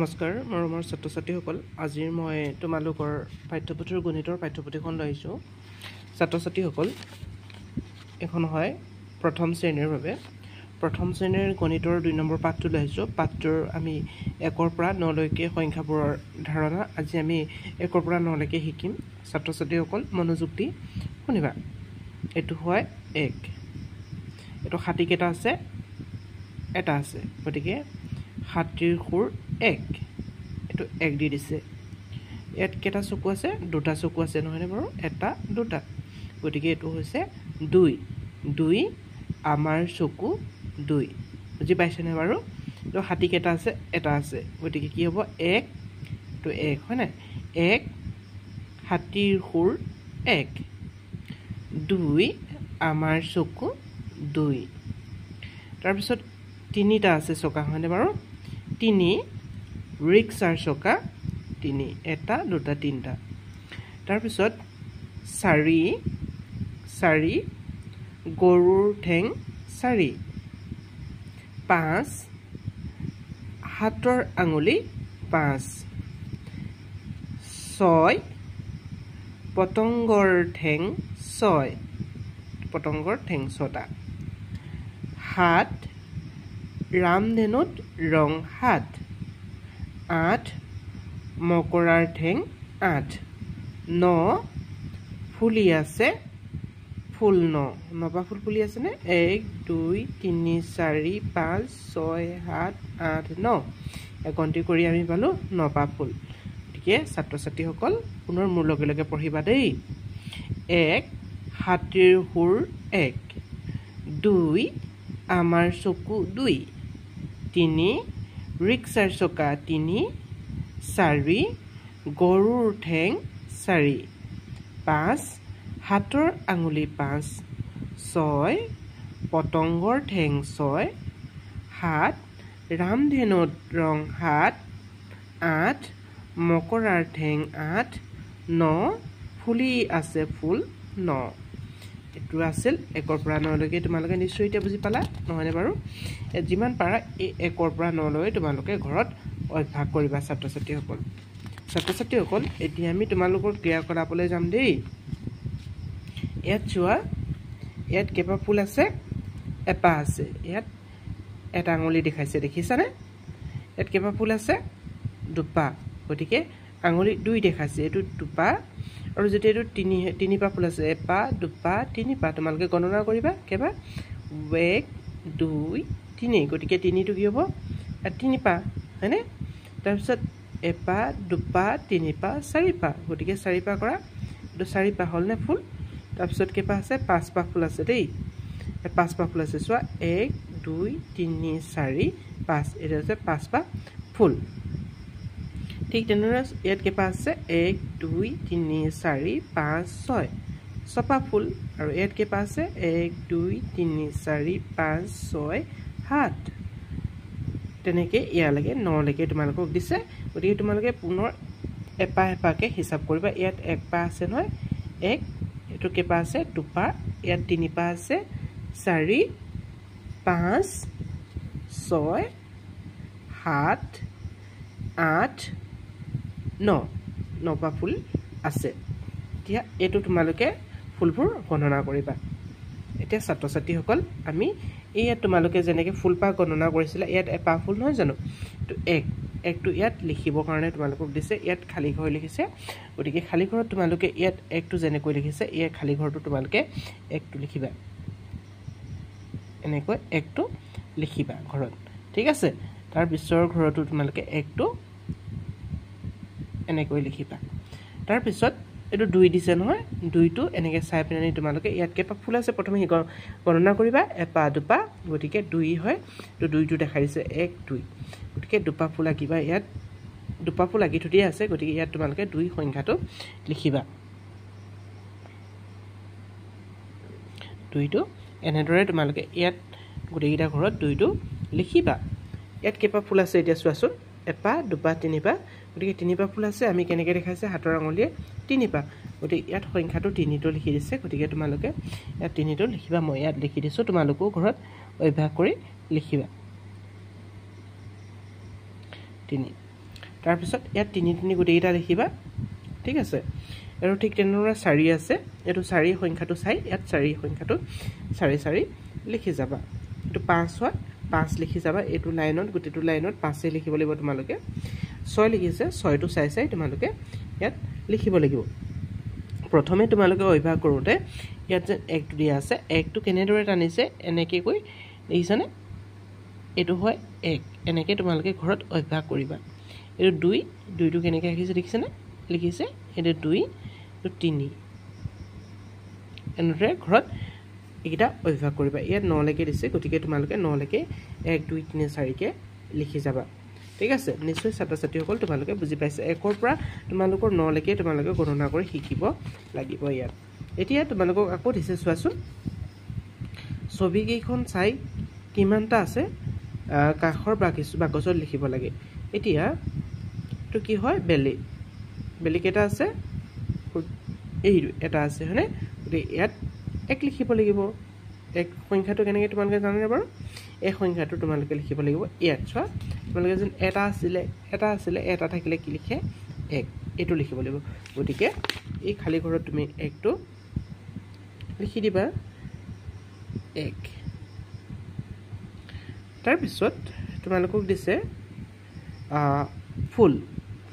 নমস্কাৰ মৰমৰ ছাত্ৰ ছাত্ৰীসকল আজিৰ মই তোমালোকৰ পাঠ্যপুথিৰ গণিতৰ পাঠ্যপুথিখন লৈ আহিছোঁ ছাত্ৰ ছাত্ৰীসকল এখন হয় প্ৰথম শ্ৰেণীৰ বাবে প্ৰথম শ্ৰেণীৰ গণিতৰ 2 নম্বৰ পাঠটো লৈ আহিছোঁ পাঠটোৰ আমি 1 ৰ পৰা 9 লৈকে সংখ্যাবোৰৰ ধাৰণা আজি আমি 1 ৰ পৰা 9 লৈকে শিকিম ছাত্ৰ ছাত্ৰীসকল মনোযোগ দি শুনিবা এটো হয় 1 এটো হাতী কেটা আছে এটা আছে গতিকে হাতীৰ খুৰ 1 এটো 1 দি দিছে ইয়াত কেটা চকু আছে দুটা চকু আছে নহয়নে বাৰু এটা দুটা গতিকে এটো হৈছে 2 2 আমাৰ চকু 2 বুজি পাইছনে বাৰু তো হাতী কেটা আছে এটা আছে গতিকে কি হ'ব 1 তো 1 হয় না 1 হাতীৰ খুৰ 1 2 আমাৰ চকু 2 তাৰ পিছত তিনিটা আছে চকা হয়নে বাৰু 3 ৰিক্সাৰ চকা 3 এটা দুটা তিনটা তাৰ পিছত 4 গৰুৰ ঠেং 4 5 হাতৰ আঙুলি 5 6 পতংগৰ ঠেং 6 পতংগৰ ঠেং 6টা 7 ৰামধেনুত ৰং 7 8 মকৰাৰ ঠেং 8 9 ফুলি আছে ফুল 9 নবা ফুল ফুলি আছে নে 1 2 3 4 5 6 7 8 9 গন্তি কৰি আমি পালো নবা ফুল ঠিকে ছাত্ৰ ছাত্ৰীসকল পুনৰ মোৰ লগে লগে পঢ়িবা দেই 1 হাতীৰ খুৰ 1 2 আমাৰ চকু 2 3 ৰিক্সাৰ চকা 3 4 গৰুৰ ঠেং 4 5 হাতৰ আঙুলি 5 6 পতংগৰ ঠেং 6 7 ৰামধেনুত ৰং 7 8 মকৰাৰ ঠেং 8 9 ফুলি আছে ফুল 9 এটো আছিল 1 ৰ পৰা 9 লৈকে তোমালোকে নিশ্চয় এটা বুজি পালা নহয়নে বাৰু যিমান পাৰা এই 1 ৰ পৰা 9 লৈ তোমালোকে ঘৰত অভ্যাস কৰিবা ছাত্ৰ ছাত্ৰীসকল এতিয়া আমি তোমালোকৰ ক্ৰিয়া কৰাবলৈ যাম দেই ইয়াত চোৱা ইয়াত কেইবা ফুল আছে এপা আছে ইয়াত এটা আঙুলি দেখাইছে দেখিছানে ইয়াত কেইবা ফুল আছে দুপা গতিকে আঙুলি 2 দেখাইছে এটো দুপা আৰু যেতে এটো 3 পা ফুল আছে এপা দুপা 3 পা তোমালোকে গণনা কৰিবা কেবা 1 2 3 গতিকে 3 টো কি হ'ব 3 পা হয়নে তাৰ পিছত এপা দুপা 3 পা 4 পা গতিকে 4 পা কৰা এটো 4 পা হল নে ফুল তাৰ পিছত কেপা আছে 5 পা ফুল আছে দেই 5 পা ফুল আছে চোৱা 1 2 3 4 5 এটা আছে 5 পা ফুল ঠিক তেনেদৰে ইয়াত কেপা আছে 1 2 3 4 5 6 ছপা ফুল আৰু ইয়াত কেপা আছে 1 2 3 4 5 6 7 তেনেকে ইয়ালৈকে 9 লৈকে তোমালোকক দিছে গতিকে তোমালোকে পুনৰ এপা এপাকে হিচাপ কৰিবা ইয়াত 1 পা আছে নহয় 1 এটো কেপা আছে 2 পা ইয়াত 3 পা আছে 4 5 6 7 8 9 পা ফুল আছে এতিয়া এটো তোমালোকে ফুলবোৰ গণনা কৰিবা এতিয়া ছাত্ৰ ছাত্ৰীসকল আমি ইয়াত তোমালোকে যেনেকে ফুল পা গণনা কৰিছিলা ইয়াত এপা ফুল নহয় জানো তো 1 টো ইয়াত লিখিবৰ কাৰণে তোমালোকক দিছে ইয়াত খালি ঘৰ লিখিছে গতিকে খালি ঘৰত তোমালোকে ইয়াত 1 টো যেনেকৈ লিখিছে এই খালি ঘৰটো তোমালোকে 1 টো লিখিবা এনেকৈ 1 টো লিখিবা ঘৰত ঠিক আছে তাৰ পিছৰ ঘৰটো তোমালোকে 1 টো এনেকৈ লিখিবা তাৰ পিছত এটো 2 দিছে নহয় 2 টো এনেকৈ চাই পিনে তোমালোকে ইয়াত কেপা ফুল আছে প্ৰথমে গণনা কৰিবা এপা দুপা গতিকে 2 হয় তো 2 টো দেখাই দিছে 1 2 গতিকে দুপা ফুল আঁকিবা ইয়াত দুপা ফুল আঁকি থৈ দিয়া আছে গতিকে ইয়াত তোমালোকে 2 সংখ্যাটো লিখিবা 2 টো এনেদৰে তোমালোকে ইয়াত গোটেইটা ঘৰত 2 টো লিখিবা ইয়াত কেপা ফুল আছে এতিয়া চোৱাচোন এপা দুপা 3 পা গতিকে 3 পা ফুল আছে আমি কেনেকৈ দেখাইছে হাতৰ আঙুলিয়ে 3 পা গতিকে ইয়াত সংখ্যাটো 3 টো লিখি দিছে গতিকে তোমালোকে ইয়াত 3 টো লিখিবা মই ইয়াত লিখি দিছো তোমালোকও ঘৰত অভ্যাস কৰি লিখিবা 3 তাৰপিছত ইয়াত 3 3 গোটেইটা লিখিবা ঠিক আছে আৰু ঠিক তেনেদৰে 4 আছে এটো 4 সংখ্যাটো চাই ইয়াত 4 সংখ্যাটো 4 4 লিখি যাবা এটো 5 হয় 5 লিখি যাবা এটো লাইনত গোটেইটো লাইনত 5 লিখিব লাগিব তোমালোকে 6 লিখিছে 6 টো চাই চাই তোমালোকে ইয়াত লিখিব লাগিব প্ৰথমে তোমালোকে অভ্যাস কৰোতে ইয়াত যে 1 টো দিয়া আছে 1 টো কেনেদৰে টানিছে এনেকৈ কৈ দেখিছানে এটো হয় 1 এনেকৈ তোমালোকে ঘৰত অভ্যাস কৰিবা এটো 2 2 টো কেনেকৈ লিখিছে দেখিছানে লিখিছে এটো 2 টো 3 এনেদৰে ঘৰত এটা অভ্যাস কৰিবা ইয়াত 9 লৈকে দিছে গতিকে তোমালোকে 9 লৈকে 1 2 3 4 কে লিখি যাবা ঠিক আছে নিশ্চয় ছাত্ৰ-ছাত্ৰীসকল তোমালোকে বুজি পাইছে 1 ৰ পৰা তোমালোকৰ 9 লৈকে তোমালোকে গণনা কৰি শিকিব লাগিব ইয়াত এতিয়া তোমালোকক আকৌ দিছে চোৱাচোন ছবি কেইখন চাই কিমানটা আছে কাখৰ বাকচত লিখিব লাগে এতিয়া তো কি হয় বেলি কেটা আছে এই এটা আছে হয়নে গতি ইয়াত 1 লিখিব লাগিব 1 সংখ্যাটো কেনেকৈ তোমালোকে জানানে বাৰু এই সংখ্যাটো তোমালোকে লিখিব লাগিব ইয়াত চোৱা তোমালোকে যেন এটা আছিলে এটা থাকিলে কি লিখে 1 এটো লিখিব লাগিব গতিকে এই খালি ঘৰত তুমি 1 টো লিখি দিবা 1 তাৰ পিছত তোমালোকক দিছে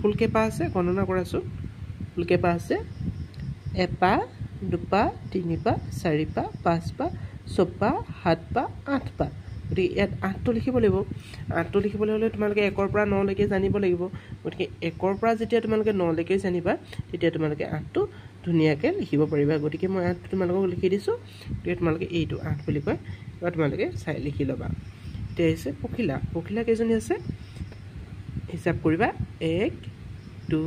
ফুল কেপা আছে গণনা কৰাছো ফুল কেপা আছে এপা দুপা তিনিপা চাৰিপা পাঁচপা ছপা সাতপা আঠপা গতিকে ইয়াত 8 টো লিখিব লাগিব 8 টো লিখিবলৈ হ'লে তোমালোকে 1 ৰ পৰা 9 লৈকে জানিব লাগিব গতিকে 1 ৰ পৰা যেতিয়া তোমালোকে 9 লৈকে জানিবা তেতিয়া তোমালোকে 8 টো ধুনিয়াকৈ লিখিব পাৰিবা গতিকে মই 8 টো তোমালোকক লিখি দিছো তেতিয়া তোমালোকে এইটো 8 বুলি কয় বা তোমালোকে চাই লিখি লবা এতিয়া আছে পখিলা কেইজনী আছে হিচাপ কৰিবা 1 2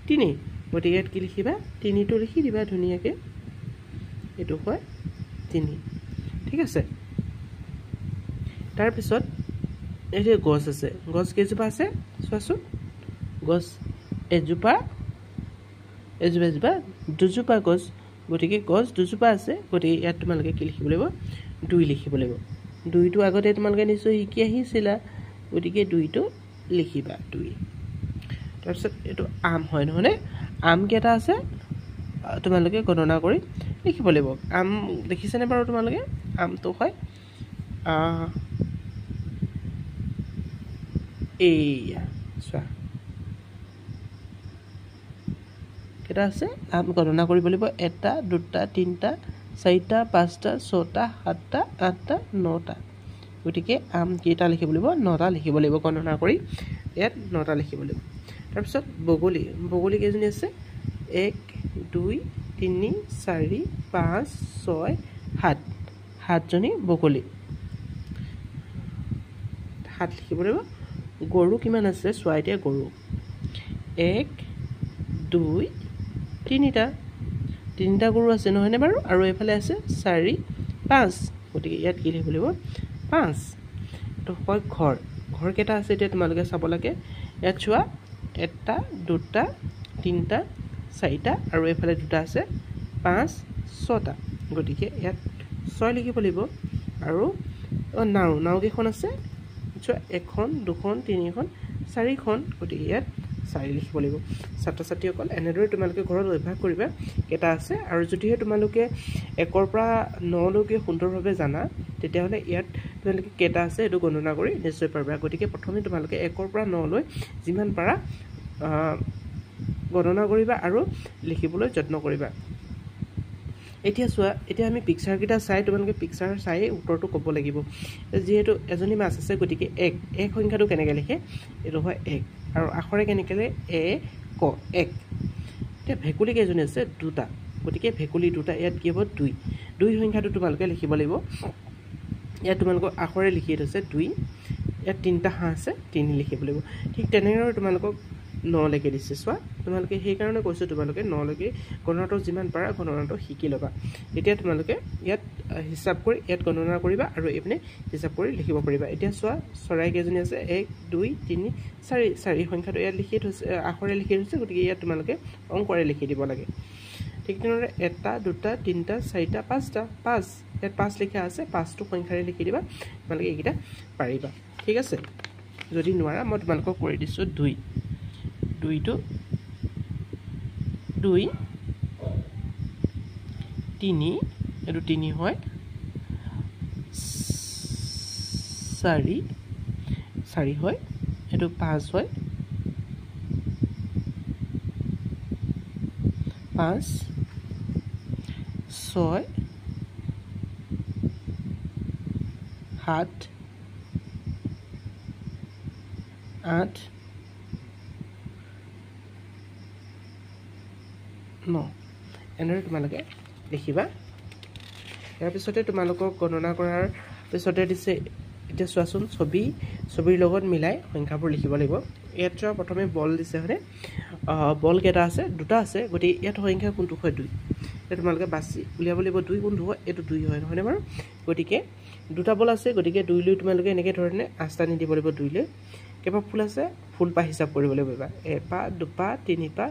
3 গতিকে ইয়াত কি লিখিবা 3 টো লিখি দিবা ধুনিয়াকৈ এটো হয় 3 ঠিক আছে তাৰ পিছত এই যে গছ আছে গছ কেইজোপা আছে চোৱাচোন গছ এজোপা দুজোপা গছ গতিকে গছ দুজোপা আছে গতিকে ইয়াত তোমালোকে কি লিখিব লাগিব 2 লিখিব লাগিব 2 টো আগতে তোমালোকে নিশ্চয় শিকি আহিছিলা গতিকে 2 টো লিখিবা 2 তাৰপিছত এটো আম হয় নহনে আম কেটা আছে তোমালোকে গণনা কৰি লিখিব লাগিব আম দেখিছেনে বাৰু তোমালোকে আমটো হয় এইয়া চোৱা কেটা আছে আম গণনা কৰিব লাগিব 1 2 3 4 5 6 7 8 9 গতিকে আম কেটা লিখিব লাগিব 9টা লিখিব লাগিব গণনা কৰি ইয়াত 9টা লিখিব লাগিব তাৰপিছত বগলী কেইজনী আছে 1 2 3 4 5 6 7 জনী বগলী 7 লিখিব লাগিব গৰু কিমান আছে চোৱা এতিয়া গৰু 1 2 তিনিটা গৰু আছে নহয়নে বাৰু আৰু এফালে আছে 4 5 গতিকে ইয়াত কি লিখিব লাগিব 5 তো হয় ঘৰ কেটা আছে এতিয়া তোমালোকে চাব লাগে ইয়াত চোৱা 1 2 3 4 আৰু এফালে দুটা আছে 5 6টা গতিকে ইয়াত 6 লিখিব লাগিব আৰু নাও কেইখন আছে চোৱা 1খন 2খন 3খন 4খন গতিকে ইয়াত 4 লিখিব লাগিব ছাত্ৰ-ছাত্ৰীসকল এনেদৰে তোমালোকে ঘৰত অভ্যাস কৰিবা কেটা আছে আৰু যদিহে তোমালোকে 1 ৰ পৰা 9 লৈকে সুন্দৰভাৱে জানা তেতিয়াহ'লে ইয়াত তোমালোকে কেটা আছে এটো গণনা কৰি নিশ্চয় পাৰিবা গতিকে প্ৰথমে তোমালোকে 1 ৰ পৰা 9 লৈ যিমান পাৰা গণনা কৰিবা আৰু লিখিবলৈ যত্ন কৰিবা এতিয়া চোৱা এতিয়া আমি পিকচাৰ কেটা চাই তোমালোকে পিকচাৰ চাই উত্তৰটো ক'ব লাগিব যেহেতু এজনী মাছ আছে গতিকে 1 সংখ্যাটো কেনেকৈ লিখে এটো হয় 1 আৰু আখৰে কেনেকৈ এ ক 1 এতিয়া ভেকুলী কেইজনী আছে 2টা গতিকে ভেকুলী 2টা ইয়াত কি হ'ব 2 সংখ্যাটো তোমালোকে লিখিব লাগিব ইয়াত তোমালোকৰ আখৰে লিখি থৈছে 2 ইয়াত 3টা হাঁহ আছে 3 লিখিব লাগিব ঠিক তেনেদৰে তোমালোকক 9 লৈকে দিছে চোৱা তোমালোকে সেই কাৰণে কৈছো তোমালোকে 9 লৈকে গণনাটো যিমান পাৰা গণনাটো শিকি লবা এতিয়া তোমালোকে ইয়াত হিচাপ কৰি ইয়াত গণনা কৰিবা আৰু এপিনে হিচাপ কৰি লিখিব পাৰিবা এতিয়া চোৱা চৰাই কেইজনী আছে 1 2 3 4 সংখ্যাটো ইয়াত লিখি থৈছে আখৰে লিখি থৈছে গতিকে ইয়াত তোমালোকে অংকৰে লিখি দিব লাগে ঠিক তেনেদৰে 1 2 3 4 5টা 5 ইয়াত 5 লিখা আছে 5টো সংখ্যাৰে লিখি দিবা তোমালোকে এইকেইটা পাৰিবা ঠিক আছে যদি নোৱাৰা মই তোমালোকক কৰি দিছো 2 2টো 2 3 এটো 3 হয় 4 4 হয় এটো 5 হয় 5 6 7 8 9 এনেদৰে তোমালোকে লিখিবা ইয়াৰ পিছতে তোমালোকক গণনা কৰাৰ পিছতে দিছে এতিয়া চোৱাচোন ছবিৰ লগত মিলাই সংখ্যাবোৰ লিখিব লাগিব ইয়াত প্ৰথমে বল দিছে হয়নে বল কেইটা আছে দুটা আছে গতিকে ইয়াত সংখ্যা কোনটো হয় 2 এতিয়া তোমালোকে বাছি উলিয়াব লাগিব 2 কোনটো হয় এইটো 2 হয় নহয়নে বাৰু গতিকে দুটা বল আছে গতিকে 2 লৈ তোমালোকে এনেকৈ ধৰণে 8টা নি দিব লাগিব 2 লৈ কেইবা ফুল আছে ফুল পা হিচাপ কৰিব লাগিব এবাৰ 1 পা 2 পা 3 পা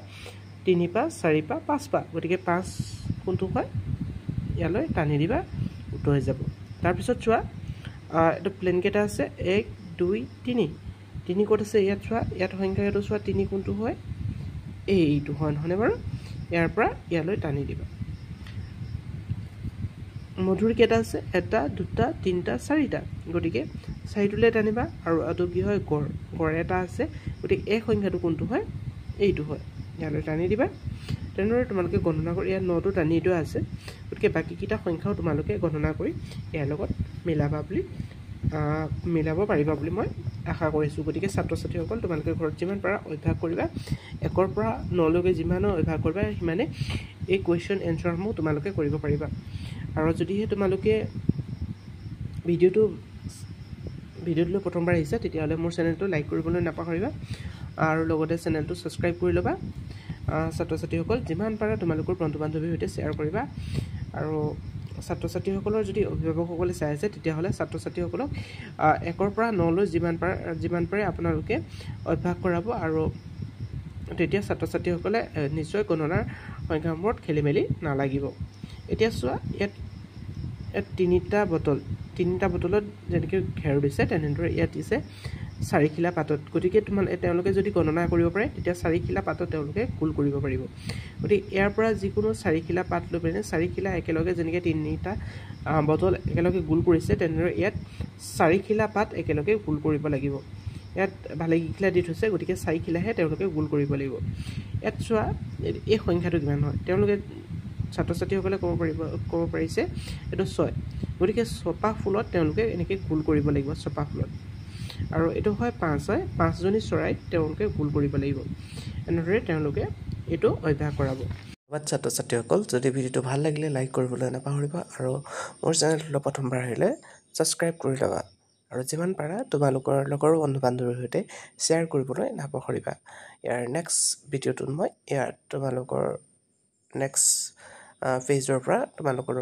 3 পা 4 পা 5 পা গতিকে 5 কোনটো হয় ইয়ালৈ টানি দিবা উত্তৰ হৈ যাব তাৰ পিছত চোৱা এটা প্লেন কেটা আছে 1 2 3 3 ক'ত আছে ইয়াত চোৱা ইয়াত সংখ্যা এটো চোৱা 3 কোনটো হয় এইটো হয় নহনে বাৰু ইয়াৰ পৰা ইয়ালৈ টানি দিবা মধুৰ কেটা আছে এটা দুটা তিনটা চাৰিটা গতিকে চাৰিটোলৈ টানিবা আৰু আটো কি হয় গড় এটা আছে গতিকে এই সংখ্যাটো কোনটো হয় এইটো হয় ইয়ালৈ টানি দিবা তেনেদৰে তোমালোকে গণনা কৰি ইয়াত 9টো টানি দিয়া আছে গতিকে বাকি কিটা সংখ্যাও তোমালোকে গণনা কৰি ইয়াৰ লগত মিলাব পাৰিবা বুলি মই আশা কৰিছো গতিকে ছাত্ৰ ছাত্ৰীসকল তোমালোকে ঘৰত যিমান পাৰা অভ্যাস কৰিবা 1ৰ পৰা 9 লৈকে যিমান অভ্যাস কৰিবা সিমানে এই কোৱেশ্চন এনসাৰসমূহ তোমালোকে কৰিব পাৰিবা আৰু যদিহে তোমালোকে ভিডিঅ'টো প্ৰথমবাৰ আহিছে তেতিয়াহ'লে মোৰ চেনেলটো লাইক কৰিবলৈ নাপাহৰিবা আৰু লগতে চেনেলটো সাবস্ক্ৰাইব কৰি ল'বা ছাত্ৰ ছাত্ৰীসকল যিমান পাৰা তোমালোকৰ বন্ধু বান্ধৱীৰ সৈতে শ্বেয়াৰ কৰিবা আৰু ছাত্ৰ ছাত্ৰীসকলৰ যদি অভিভাৱকসকলে চাই আছে তেতিয়াহ'লে ছাত্ৰ ছাত্ৰীসকলক 1ৰ পৰা 9 লৈ যিমান পাৰে আপোনালোকে অভ্যাস কৰাব আৰু তেতিয়া ছাত্ৰ ছাত্ৰীসকলে নিশ্চয় গণনাৰ সংখ্যাসমূহত খেলিমেলি নালাগিব এতিয়া চোৱা ইয়াত তিনিটা বটলত যেনেকৈ ঘেৰ দিছে তেনেদৰে ইয়াত দিছে চাৰিখিলা পাতত গতিকে তেওঁলোকে যদি গণনা কৰিব পাৰে তেতিয়া চাৰিখিলা পাতত তেওঁলোকে গোল কৰিব পাৰিব গতিকে ইয়াৰ পৰা যিকোনো চাৰিখিলা পাত লৈ পেনে চাৰিখিলা একেলগে যেনেকৈ তিনিটা বটল একেলগে গোল কৰিছে তেনেদৰে ইয়াত চাৰিখিলা পাত একেলগে গোল কৰিব লাগিব ইয়াত ভালেকিলা দি থৈছে গতিকে চাৰিখিলাহে তেওঁলোকে গোল কৰিব লাগিব ইয়াত চোৱা এই সংখ্যাটো কিমান হয় তেওঁলোকে ছাত্ৰ ছাত্ৰীসকলে ক'ব পাৰিছে এটো 6 গতিকে ছপা ফুলত তেওঁলোকে এনেকৈ গোল কৰিব লাগিব ছপা ফুলত আৰু এটো হয় 5 হয় 5 জনী চৰাইত তেওঁলোকে গোল কৰিব লাগিব এনেদৰে তেওঁলোকে এটো অভ্যাস কৰাব ছাত্ৰ ছাত্ৰীসকল যদি ভিডিঅ'টো ভাল লাগিলে লাইক কৰিবলৈ নাপাহৰিবা আৰু মোৰ চেনেলটো প্ৰথমবাৰ আহিলে সাবস্ক্ৰাইব কৰি ল'বা আৰু যিমান পাৰা তোমালোকৰ লগৰ বন্ধু বান্ধৱীৰ সৈতে শ্বেয়াৰ কৰিবলৈ নাপাহৰিবা ইয়াৰ নেক্সট ভিডিঅ'টোত মই তোমালোকৰ নেক্সট পেজৰ পৰা তোমালোকৰ